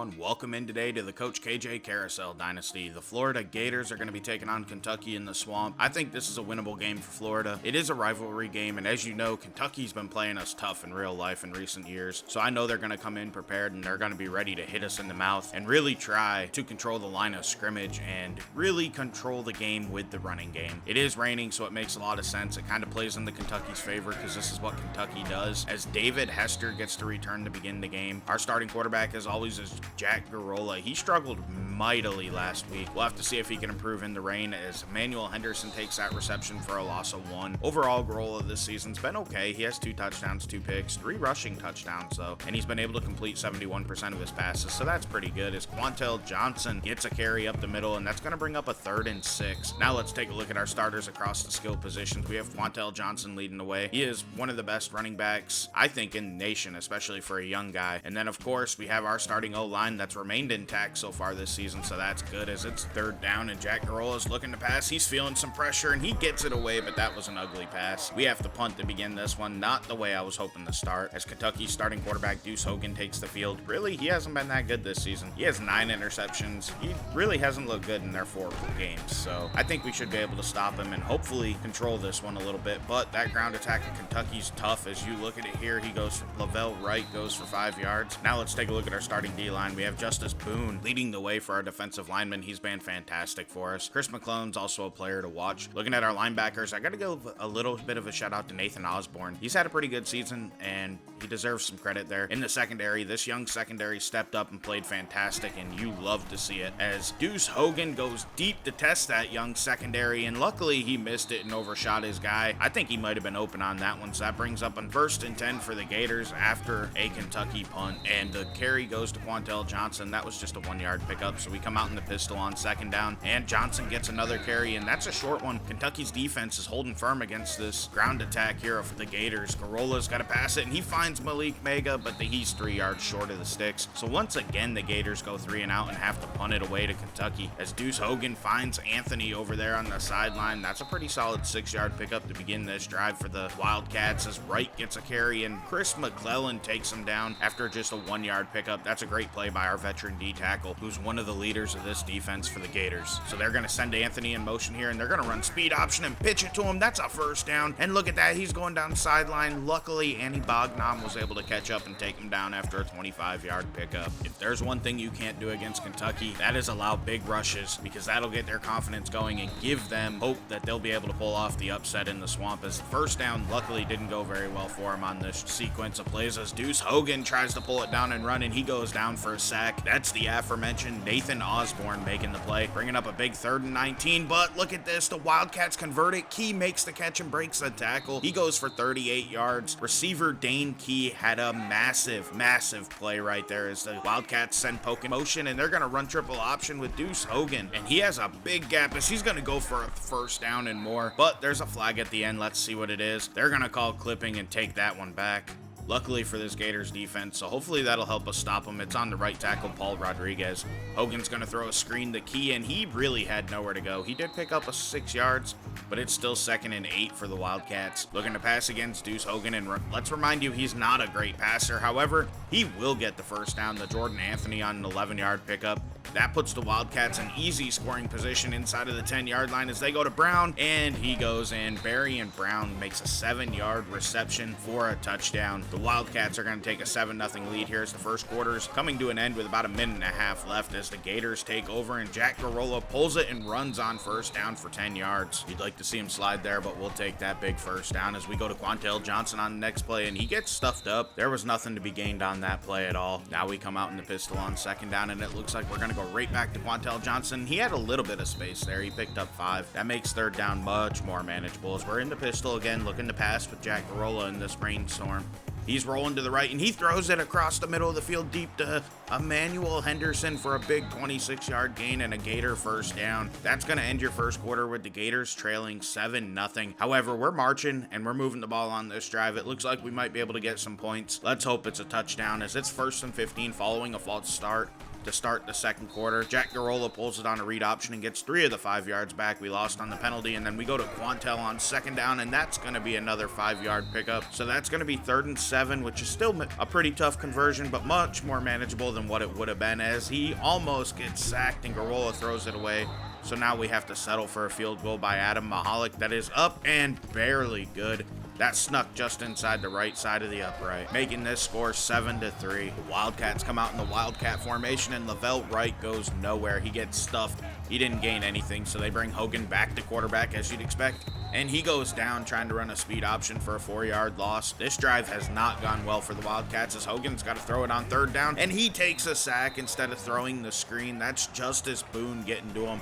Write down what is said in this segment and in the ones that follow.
everyone? Welcome in today to the Coach KJ Carousel Dynasty. The Florida Gators are going to be taking on Kentucky in the Swamp. I think this is a winnable game for Florida. It is a rivalry game, and as you know, Kentucky's been playing us tough in real life in recent years, so I know they're going to come in prepared and they're going to be ready to hit us in the mouth and really try to control the line of scrimmage and really control the game with the running game. It is raining, so it makes a lot of sense. It kind of plays into Kentucky's favor because this is what Kentucky does, as David Hester gets to return to begin the game. Our starting quarterback, as always, is Jack Garola. He struggled mightily last week. We'll have to see if he can improve in the rain, as Emmanuel Henderson takes that reception for a loss of 1. Overall, Garola this season's been okay. He has 2 touchdowns, 2 picks, 3 rushing touchdowns though, and he's been able to complete 71% of his passes, so that's pretty good. As Quantel Johnson gets a carry up the middle, and that's going to bring up a 3rd and 6. Now let's take a look at our starters across the skill positions. We have Quantel Johnson leading the way. He is one of the best running backs, I think, in the nation, especially for a young guy. And then, of course, we have our starting O-line that's remained intact so far this season, so that's good, as it's 3rd down and Jack Garola is looking to pass. He's feeling some pressure and he gets it away, but that was an ugly pass. We have to punt to begin this one, not the way I was hoping to start, as Kentucky's starting quarterback Deuce Hogan takes the field. Really, he hasn't been that good this season. He has 9 interceptions. He really hasn't looked good in their 4 games, so I think we should be able to stop him and hopefully control this one a little bit. But that ground attack of Kentucky's tough. As you look at it here, he goes for Lavelle Wright, goes for 5 yards. Now let's take a look at our starting D-line. We have Justice Boone leading the way for our defensive lineman. He's been fantastic for us. Chris McClellan's also a player to watch. Looking at our linebackers, I gotta give a little bit of a shout out to Nathan Osborne. He's had a pretty good season and he deserves some credit there. In the secondary, this young secondary stepped up and played fantastic, and you love to see it, as Deuce Hogan goes deep to test that young secondary, and luckily he missed it and overshot his guy. I think he might have been open on that one, so that brings up on 1st and 10 for the Gators after a Kentucky punt, and the carry goes to Quantel Johnson. That was just a 1-yard pickup, so we come out in the pistol on 2nd down, and Johnson gets another carry, and that's a short one. Kentucky's defense is holding firm against this ground attack here of the Gators. Garola's got to pass it, and he finds Malik Mega, but he's 3 yards short of the sticks. So once again, the Gators go 3 and out and have to punt it away to Kentucky, as Deuce Hogan finds Anthony over there on the sideline. That's a pretty solid 6-yard pickup to begin this drive for the Wildcats, as Wright gets a carry and Chris McClellan takes him down after just a 1-yard pickup. That's a great play by our veteran D tackle, who's one of the leaders of this defense for the Gators. So they're going to send Anthony in motion here, and they're going to run speed option and pitch it to him. That's a 1st down, and look at that, he's going down the sideline. Luckily, Annie Bognam was able to catch up and take him down after a 25-yard pickup. If there's one thing you can't do against Kentucky, that is allow big rushes, because that'll get their confidence going and give them hope that they'll be able to pull off the upset in the Swamp, as 1st down luckily didn't go very well for him on this sequence of plays, as Deuce Hogan tries to pull it down and run, and he goes down for a sack. That's the aforementioned Nathan Osborne making the play, bringing up a big 3rd and 19, but look at this, the Wildcats convert it. Key makes the catch and breaks the tackle. He goes for 38 yards. Receiver Dane Key had a massive play right there, as the Wildcats send poke in motion, and they're going to run triple option with Deuce Hogan, and he has a big gap as he's going to go for a 1st down and more, but there's a flag at the end. Let's see what it is. They're going to call clipping and take that one back, luckily for this Gators defense, so hopefully that'll help us stop him. It's on the right tackle, Paul Rodriguez. Hogan's going to throw a screen to Key, and he really had nowhere to go. He did pick up a 6 yards, but it's still 2nd and 8 for the Wildcats. Looking to pass against Deuce Hogan, and let's remind you, he's not a great passer. However, he will get the 1st down to Jordan Anthony on an 11-yard pickup. That puts the Wildcats in easy scoring position inside of the 10-yard line as they go to Brown, and he goes in. Barry and Brown makes a 7-yard reception for a touchdown. The Wildcats are going to take a 7-0 lead here as the first quarter is coming to an end with about a minute and a half left, as the Gators take over, and Jack Garola pulls it and runs on 1st down for 10 yards. You'd like to see him slide there, but we'll take that big 1st down as we go to Quantel Johnson on the next play, and he gets stuffed up. There was nothing to be gained on that play at all. Now we come out in the pistol on 2nd down, and it looks like we're going to go right back to Quantel Johnson. He had a little bit of space there. He picked up 5. That makes 3rd down much more manageable, as we're in the pistol again, looking to pass with Jack Garola in this rainstorm. He's rolling to the right, and he throws it across the middle of the field deep to Emmanuel Henderson for a big 26-yard gain and a Gator 1st down. That's going to end your first quarter with the Gators trailing 7-0. However, we're marching, and we're moving the ball on this drive. It looks like we might be able to get some points. Let's hope it's a touchdown, as it's 1st and 15 following a false start. to start the second quarter. Jack Garola pulls it on a read option and gets 3 of the 5 yards back. We lost on the penalty, and then we go to Quantel on second down, and that's going to be another 5-yard pickup. So that's going to be 3rd and 7, which is still a pretty tough conversion, but much more manageable than what it would have been, as he almost gets sacked and Garola throws it away. So now we have to settle for a field goal by Adam Mahalik that is up and barely good. That snuck just inside the right side of the upright, making this score 7-3. The Wildcats come out in the Wildcat formation, and Lavelle Wright goes nowhere. He gets stuffed. He didn't gain anything, so they bring Hogan back to quarterback, as you'd expect, and he goes down trying to run a speed option for a 4-yard loss. This drive has not gone well for the Wildcats, as Hogan's got to throw it on 3rd down, and he takes a sack instead of throwing the screen. That's Justice Boone getting to him,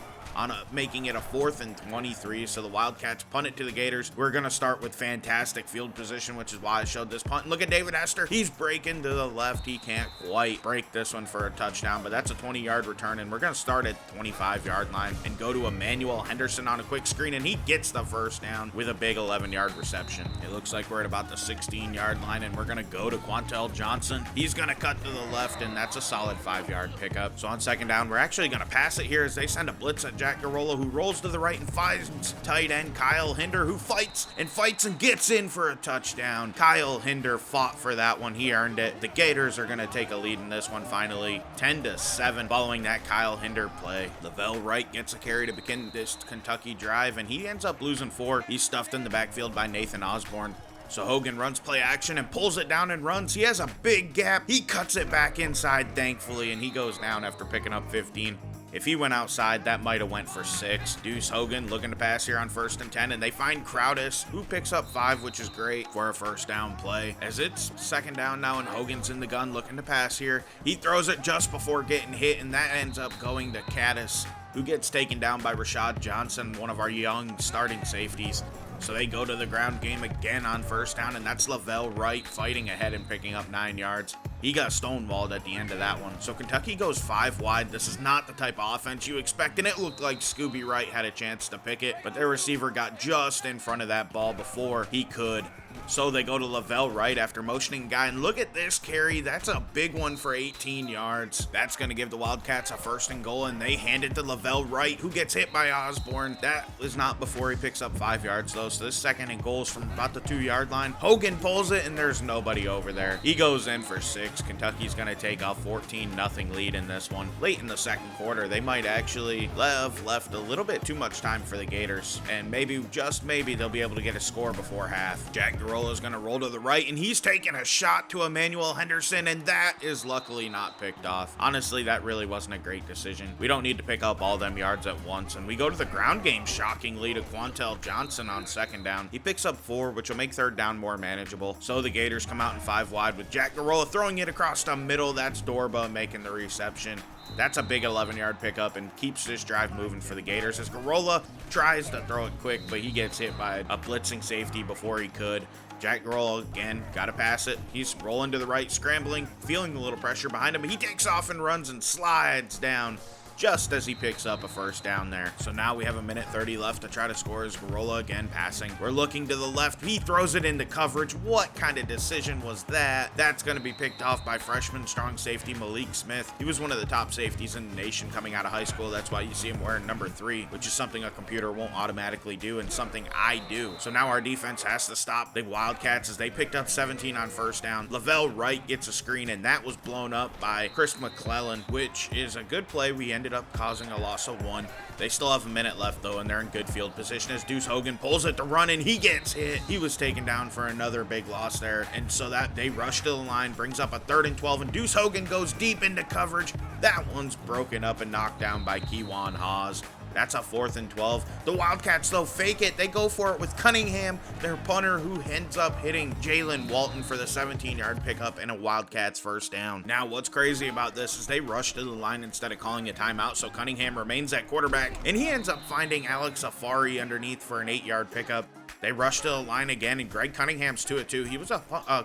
making it a 4th and 23, so the Wildcats punt it to the Gators. We're going to start with fantastic field position, which is why I showed this punt. And look at David Hester. He's breaking to the left. He can't quite break this one for a touchdown, but that's a 20-yard return, and we're going to start at 25-yard line and go to Emmanuel Henderson on a quick screen, and he gets the first down with a big 11-yard reception. It looks like we're at about the 16-yard line, and we're going to go to Quantel Johnson. He's going to cut to the left, and that's a solid 5-yard pickup. So on second down, we're actually going to pass it here as they send a blitz at Jack Garola, who rolls to the right and finds tight end Kyle Hinder, who fights and gets in for a touchdown. Kyle Hinder fought for that one. He earned it. The Gators are going to take a lead in this one finally, 10-7, following that Kyle Hinder play. Lavelle Wright gets a carry to begin this Kentucky drive, and he ends up losing 4. He's stuffed in the backfield by Nathan Osborne. So Hogan runs play action and pulls it down and runs. He has a big gap. He cuts it back inside, thankfully, and he goes down after picking up 15. If he went outside, that might have went for 6. Deuce Hogan looking to pass here on 1st and 10, and they find Crowdis, who picks up 5, which is great for a first down play. As it's second down now, and Hogan's in the gun looking to pass here. He throws it just before getting hit, and that ends up going to Caddis, who gets taken down by Rashad Johnson, one of our young starting safeties. So they go to the ground game again on 1st down, and that's Lavelle Wright fighting ahead and picking up 9 yards. He got stonewalled at the end of that one. So Kentucky goes 5 wide. This is not the type of offense you expect, and it looked like Scooby Wright had a chance to pick it, but their receiver got just in front of that ball before he could. So they go to Lavelle Wright after motioning guy, and look at this carry. That's a big one for 18 yards. That's going to give the Wildcats a 1st and goal, and they hand it to Lavelle Wright, who gets hit by Osborne. That was not before he picks up 5 yards, though, so this 2nd and goal is from about the 2-yard line. Hogan pulls it, and there's nobody over there. He goes in for 6. Kentucky's going to take a 14-0 lead in this one. Late in the second quarter, they might actually have left a little bit too much time for the Gators, and maybe, just maybe, they'll be able to get a score before half. Jack Garola is going to roll to the right, and he's taking a shot to Emmanuel Henderson, and that is luckily not picked off. Honestly, that really wasn't a great decision. We don't need to pick up all them yards at once, and we go to the ground game shockingly to Quantel Johnson on 2nd down. He picks up 4, which will make 3rd down more manageable. So the Gators come out in 5 wide with Jack Garola throwing it across the middle. That's Dorba making the reception. That's a big 11-yard pickup and keeps this drive moving for the Gators as Garola tries to throw it quick, but he gets hit by a blitzing safety before he could. Jack Garola, again, got to pass it. He's rolling to the right, scrambling, feeling a little pressure behind him. He takes off and runs and slides down just as he picks up a 1st down there. So now we have 1:30 left to try to score as Garola again passing. We're looking to the left. He throws it into coverage. What kind of decision was that? That's going to be picked off by freshman strong safety Malik Smith. He was one of the top safeties in the nation coming out of high school. That's why you see him wearing number 3, which is something a computer won't automatically do and something I do. So now our defense has to stop the Wildcats as they picked up 17 on 1st down. Lavelle Wright gets a screen, and that was blown up by Chris McClellan, which is a good play. We ended up causing a loss of 1. They still have a minute left, though, and they're in good field position as Deuce Hogan pulls it to run, and he gets hit. He was taken down for another big loss there, and so that they rush to the line, brings up a 3rd and 12, and Deuce Hogan goes deep into coverage. That one's broken up and knocked down by Kewan Haas. That's a 4th and 12. The Wildcats, though, fake it. They go for it with Cunningham, their punter, who ends up hitting Jalen Walton for the 17-yard pickup and a Wildcats 1st down. Now, what's crazy about this is they rush to the line instead of calling a timeout, so Cunningham remains at quarterback, and he ends up finding Alex Afari underneath for an 8-yard pickup. They rush to the line again, and Greg Cunningham's to it too. He was a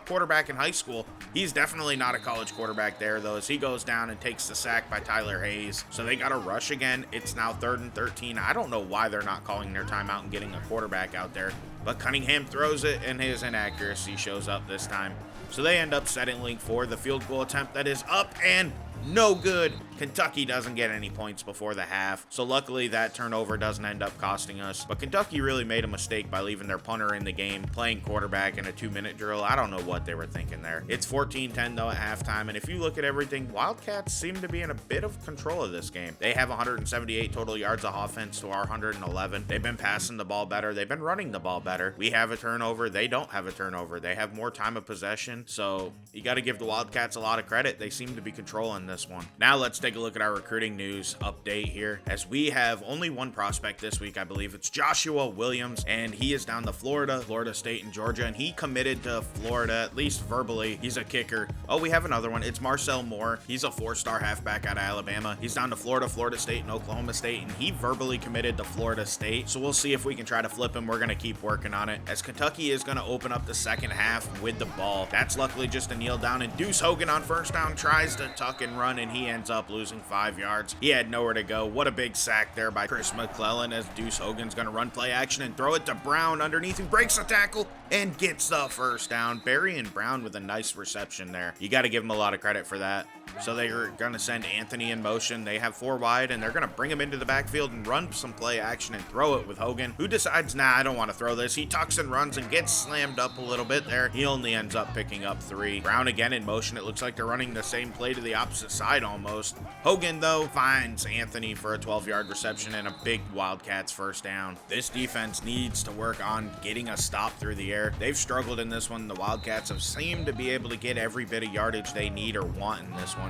quarterback in high school. He's definitely not a college quarterback there, though, as he goes down and takes the sack by Tyler Hayes. So they got to rush again. It's now 3rd and 13. I don't know why they're not calling their timeout and getting a quarterback out there, but Cunningham throws it, and his inaccuracy shows up this time. So they end up settling for the field goal attempt that is up and no good. Kentucky doesn't get any points before the half, so luckily that turnover doesn't end up costing us. But Kentucky really made a mistake by leaving their punter in the game, playing quarterback in a 2-minute drill. I don't know what they were thinking there. It's 14-10 though at halftime, and if you look at everything, Wildcats seem to be in a bit of control of this game. They have 178 total yards of offense to our 111. They've been passing the ball better. They've been running the ball better. We have a turnover. They don't have a turnover. They have more time of possession, so you got to give the Wildcats a lot of credit. They seem to be controlling this one. Now let's take a look at our recruiting news update here, as we have only one prospect this week. I believe it's Joshua Williams, and he is down to Florida State, and Georgia, and he committed to Florida, at least verbally. He's a kicker. Oh, we have another one. It's Marcel Moore. He's a 4-star halfback out of Alabama. He's down to Florida State, and Oklahoma State, and he verbally committed to Florida State, so we'll see if we can try to flip him. We're going to keep working on it, as Kentucky is going to open up the second half with the ball. That's luckily just a kneel down, and Deuce Hogan on first down tries to tuck and run, and he ends up losing 5 yards. He had nowhere to go. What a big sack there by Chris McClellan, as Deuce Hogan's going to run play action and throw it to Brown underneath, who breaks the tackle and gets the first down. Barry and Brown with a nice reception there. You got to give him a lot of credit for that. So they're going to send Anthony in motion. They have 4 wide, and they're going to bring him into the backfield and run some play action and throw it with Hogan, who decides, nah, I don't want to throw this. He tucks and runs and gets slammed up a little bit there. He only ends up picking up 3. Brown again in motion. It looks like they're running the same play to the opposite side almost. Hogan, though, finds Anthony for a 12-yard reception and a big Wildcats first down. This defense needs to work on getting a stop through the air. They've struggled in this one. The Wildcats have seemed to be able to get every bit of yardage they need or want in this one.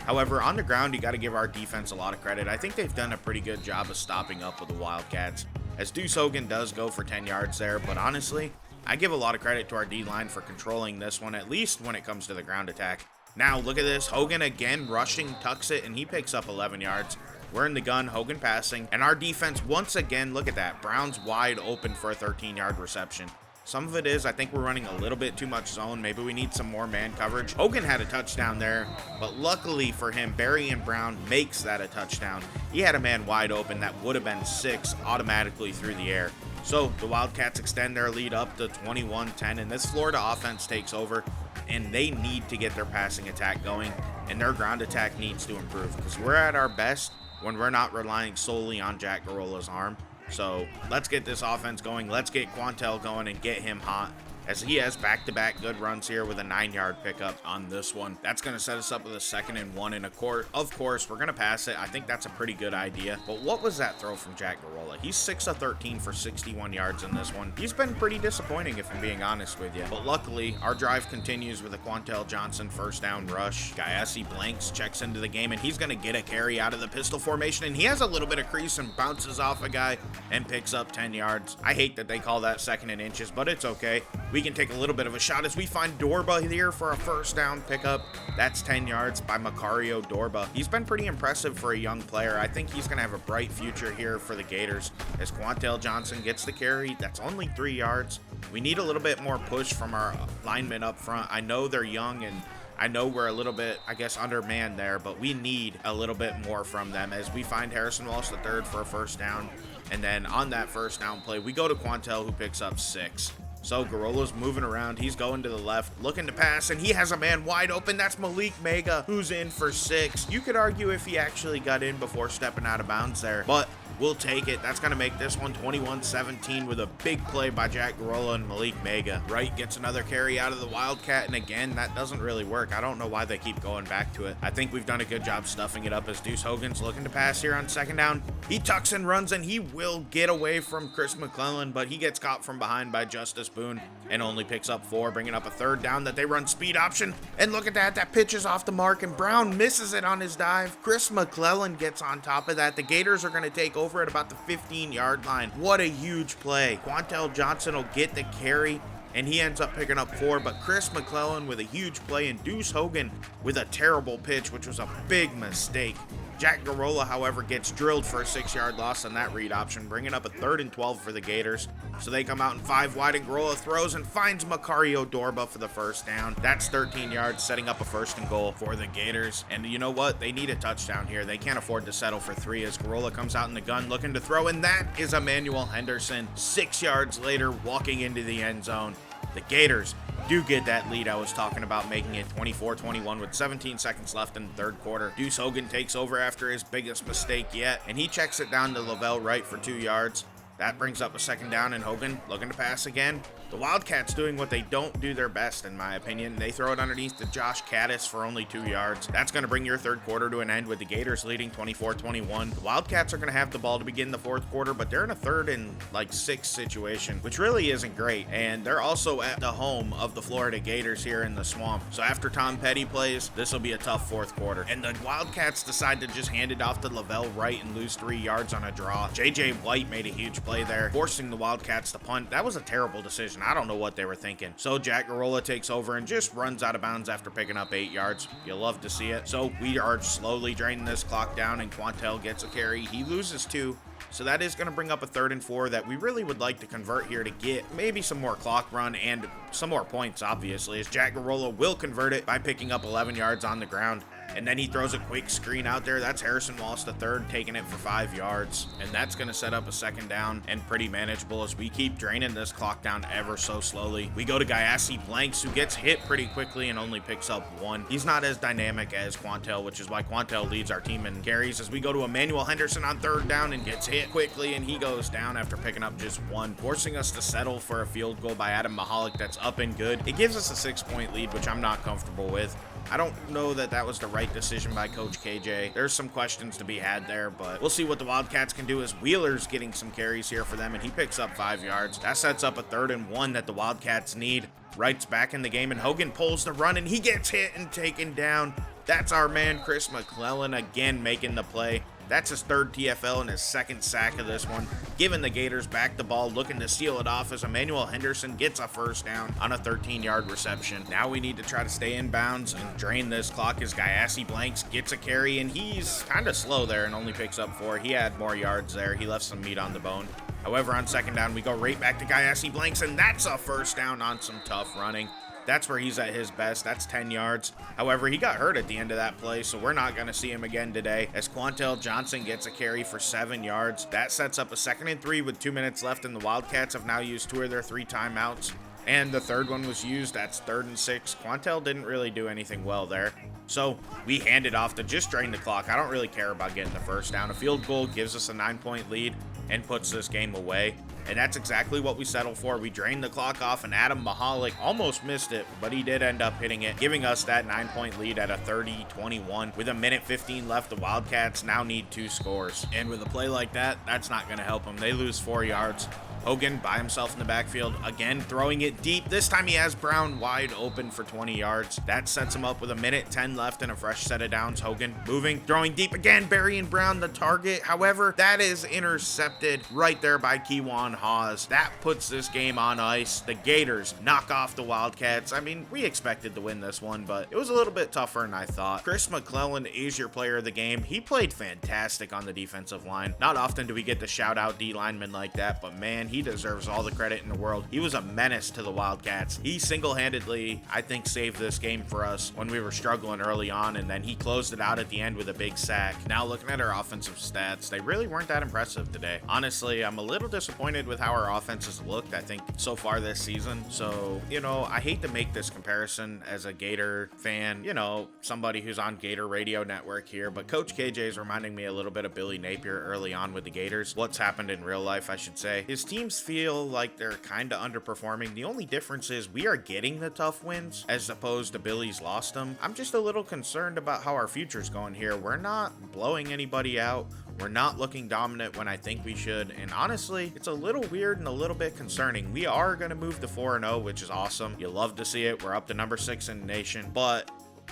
However, on the ground, you got to give our defense a lot of credit. I think they've done a pretty good job of stopping up with the Wildcats, as Deuce Hogan does go for 10 yards there, but honestly, I give a lot of credit to our D-line for controlling this one, at least when it comes to the ground attack. Now, look at this. Hogan again rushing, tucks it, and he picks up 11 yards. We're in the gun, Hogan passing, and our defense once again, look at that. Brown's wide open for a 13-yard reception. Some of it is, I think we're running a little bit too much zone. Maybe we need some more man coverage. Hogan had a touchdown there, but luckily for him, Barry and Brown makes that a touchdown. He had a man wide open that would have been 6 automatically through the air. So the Wildcats extend their lead up to 21-10, and this Florida offense takes over, and they need to get their passing attack going, and their ground attack needs to improve, because we're at our best when we're not relying solely on Jack Garola's arm. So let's get this offense going. Let's get Quantel going and get him hot, as he has back-to-back good runs here with a 9-yard pickup on this one. That's going to set us up with a 2nd and 1 and a court. Of course, we're going to pass it. I think that's a pretty good idea. But what was that throw from Jack Garola? He's 6 of 13 for 61 yards in this one. He's been pretty disappointing, if I'm being honest with you. But luckily, our drive continues with a Quantel Johnson first down rush. Gayassi Blanks checks into the game, and he's going to get a carry out of the pistol formation, and he has a little bit of crease and bounces off a guy and picks up 10 yards. I hate that they call that 2nd and inches, but it's okay. We can take a little bit of a shot as we find Dorba here for a first down pickup. That's 10 yards by Macario Dorba. He's been pretty impressive for a young player. I think he's going to have a bright future here for the Gators, as Quantel Johnson gets the carry. That's only 3 yards. We need a little bit more push from our linemen up front. I know they're young, and I know we're a little bit, I guess, undermanned there, but we need a little bit more from them, as we find Harrison Walsh III for a first down. And then on that first down play, we go to Quantel, who picks up 6. So Garola's moving around. He's going to the left, looking to pass, and he has a man wide open. That's Malik Mega, who's in for 6. You could argue if he actually got in before stepping out of bounds there, but we'll take it. That's going to make this one 21-17 with a big play by Jack Garola and Malik Mega. Wright gets another carry out of the Wildcat, and again, that doesn't really work. I don't know why they keep going back to it. I think we've done a good job stuffing it up, as Deuce Hogan's looking to pass here on 2nd down. He tucks and runs, and he will get away from Chris McClellan, but he gets caught from behind by Justice Boone and only picks up 4, bringing up a 3rd down that they run speed option. And look at that pitch is off the mark, and Brown misses it on his dive. Chris McClellan gets on top of that. The Gators are going to take over at about the 15-yard line. What a huge play. Quantel Johnson will get the carry, and he ends up picking up 4, but Chris McClellan with a huge play, and Deuce Hogan with a terrible pitch, which was a big mistake. Jack Garola, however, gets drilled for a 6-yard loss on that read option, bringing up a 3rd and 12 for the Gators. So they come out in 5 wide, and Garola throws and finds Macario Dorba for the first down. That's 13 yards, setting up a 1st and goal for the Gators. And you know what? They need a touchdown here. They can't afford to settle for 3, as Garola comes out in the gun looking to throw, and that is Emmanuel Henderson. 6 yards later, walking into the end zone. The Gators do get that lead I was talking about, making it 24-21 with 17 seconds left in the third quarter. Deuce Hogan takes over after his biggest mistake yet, and he checks it down to Lavelle Wright for 2 yards. That brings up a second down, and Hogan looking to pass again. The Wildcats doing what they don't do their best, in my opinion. They throw it underneath to Josh Caddis for only 2 yards. That's going to bring your third quarter to an end with the Gators leading 24-21. The Wildcats are going to have the ball to begin the fourth quarter, but they're in a 3rd and 6 situation, which really isn't great. And they're also at the home of the Florida Gators here in the Swamp. So after Tom Petty plays, this will be a tough fourth quarter. And the Wildcats decide to just hand it off to Lavelle Wright and lose 3 yards on a draw. J.J. White made a huge play there, forcing the Wildcats to punt. That was a terrible decision. I don't know what they were thinking. So Jack Garola takes over and just runs out of bounds after picking up 8 yards. You'll love to see it. So we are slowly draining this clock down, and Quantel gets a carry. He loses 2. So that is going to bring up a 3rd and 4 that we really would like to convert here to get maybe some more clock run and some more points, obviously, as Jack Garola will convert it by picking up 11 yards on the ground. And then he throws a quick screen out there. That's Harrison Wallace III taking it for 5 yards. And that's going to set up a second down and pretty manageable as we keep draining this clock down ever so slowly. We go to Gayassi Blanks, who gets hit pretty quickly and only picks up 1. He's not as dynamic as Quantel, which is why Quantel leads our team in carries, as we go to Emmanuel Henderson on 3rd down and gets hit quickly, and he goes down after picking up just 1, forcing us to settle for a field goal by Adam Mahalik that's up and good. It gives us a 6-point lead, which I'm not comfortable with. I don't know that that was the right decision by Coach KJ. There's some questions to be had there, but we'll see what the Wildcats can do, as Wheeler's getting some carries here for them, and he picks up 5 yards. That sets up a 3rd and 1 that the Wildcats need. Wright's back in the game, and Hogan pulls the run, and he gets hit and taken down. That's our man, Chris McClellan, again making the play. That's his 3rd TFL and his 2nd sack of this one, giving the Gators back the ball, looking to steal it off as Emmanuel Henderson gets a 1st down on a 13-yard reception. Now we need to try to stay in bounds and drain this clock as Gayassi Blanks gets a carry, and he's kind of slow there and only picks up 4. He had more yards there. He left some meat on the bone. However, on second down, we go right back to Gayassi Blanks, and that's a 1st down on some tough running. That's where he's at his best. That's 10 yards. However, he got hurt at the end of that play, so we're not going to see him again today, as Quantel Johnson gets a carry for 7 yards. That sets up a 2nd and 3 with 2 minutes left, and the Wildcats have now used 2 of their 3 timeouts, and the 3rd one was used. That's 3rd and 6. Quantel didn't really do anything well there, so we hand it off to just drain the clock. I don't really care about getting the 1st down. A field goal gives us a 9-point lead and puts this game away. And that's exactly what we settled for. We drained the clock off, and Adam Mahalik almost missed it, but he did end up hitting it, giving us that 9-point lead at a 30-21. With 1:15 left, the Wildcats now need 2 scores. And with a play like that, that's not going to help them. They lose 4 yards. Hogan by himself in the backfield, again throwing it deep. This time he has Brown wide open for 20 yards. That sets him up with 1:10 left and a fresh set of downs. Hogan moving, throwing deep again, burying Brown the target. However, that is intercepted right there by Kewan Hawes. That puts this game on ice. The Gators knock off the Wildcats. I mean, we expected to win this one, but it was a little bit tougher than I thought. Chris McClellan is your player of the game. He played fantastic on the defensive line. Not often do we get to shout out D linemen like that, but man, he deserves all the credit in the world. He was a menace to the Wildcats. He single-handedly, I think, saved this game for us when we were struggling early on, and then he closed it out at the end with a big sack. Now, looking at our offensive stats, they really weren't that impressive today. Honestly, I'm a little disappointed with how our offense has looked, I think, so far this season. So, you know, I hate to make this comparison as a Gator fan, you know, somebody who's on Gator Radio Network here, but Coach KJ is reminding me a little bit of Billy Napier early on with the Gators. What's happened in real life, I should say. His teams feel like they're kind of underperforming. The only difference is we are getting the tough wins as opposed to Billy's lost them. I'm just a little concerned about how our future's going here. We're not blowing anybody out. We're not looking dominant when I think we should, and honestly, it's a little weird and a little bit concerning. We are going to move to 4-0, which is awesome. You love to see it. We're up to number 6 in the nation, but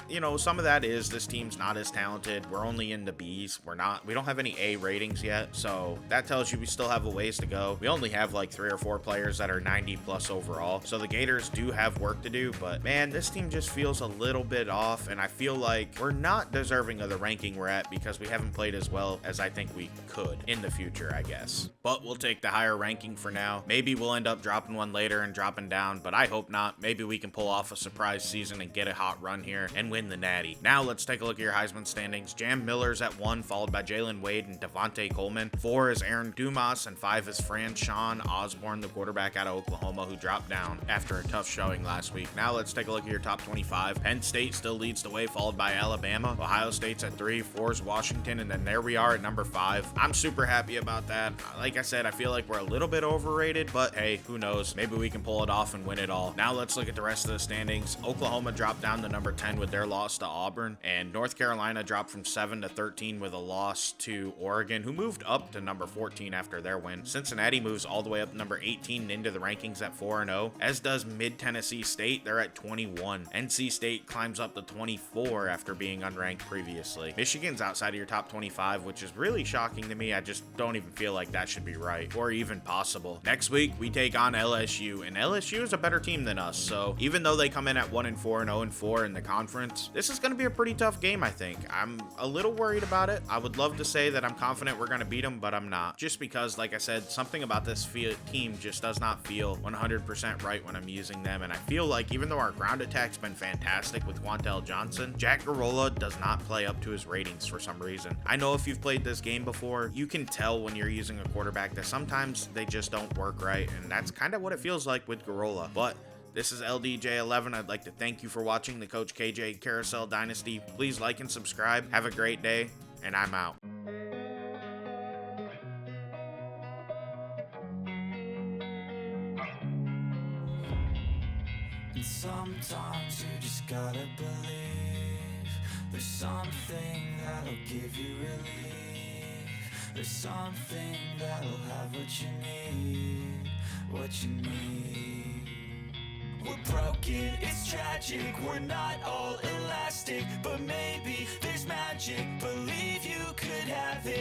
you know, some of that is this team's not as talented. We're only in the B's. We don't have any A ratings yet. So that tells you we still have a ways to go. We only have like 3 or 4 players that are 90 plus overall. So the Gators do have work to do, but man, this team just feels a little bit off. And I feel like we're not deserving of the ranking we're at because we haven't played as well as I think we could in the future, I guess. But we'll take the higher ranking for now. Maybe we'll end up dropping one later and dropping down, but I hope not. Maybe we can pull off a surprise season and get a hot run here. And and win the Natty. Now let's take a look at your Heisman standings. Jam Miller's at 1, followed by Jalen Wade and Devontae Coleman. 4 is Aaron Dumas, and 5 is Sean Osborne, the quarterback out of Oklahoma, who dropped down after a tough showing last week. Now let's take a look at your top 25. Penn State still leads the way, followed by Alabama. Ohio State's at 3, 4 is Washington, and then there we are at number 5. I'm super happy about that. Like I said, I feel like we're a little bit overrated, but hey, who knows? Maybe we can pull it off and win it all. Now let's look at the rest of the standings. Oklahoma dropped down to number 10 with their loss to Auburn, and North Carolina dropped from 7 to 13 with a loss to Oregon, who moved up to number 14 after their win. Cincinnati moves all the way up to number 18 into the rankings at 4-0, as does Mid-Tennessee State. They're at 21. NC State climbs up to 24 after being unranked previously. Michigan's outside of your top 25, which is really shocking to me. I just don't even feel like that should be right or even possible. Next week, we take on LSU, and LSU is a better team than us, so even though they come in at 1-4 and 0-4 in the conference, this is going to be a pretty tough game, I think. I'm a little worried about it. I would love to say that I'm confident we're going to beat them, but I'm not. Just because, like I said, something about this team just does not feel 100% right when I'm using them, and I feel like even though our ground attack's been fantastic with Quantel Johnson, Jack Garola does not play up to his ratings for some reason. I know if you've played this game before, you can tell when you're using a quarterback that sometimes they just don't work right, and that's kind of what it feels like with Garola. But this is LDJ11. I'd like to thank you for watching the Coach KJ Carousel Dynasty. Please like and subscribe. Have a great day, and I'm out. And sometimes you just gotta believe there's something that'll give you relief. There's something that'll have what you need, what you need. We're broken, it's tragic, we're not all elastic, but maybe there's magic, believe you could have it.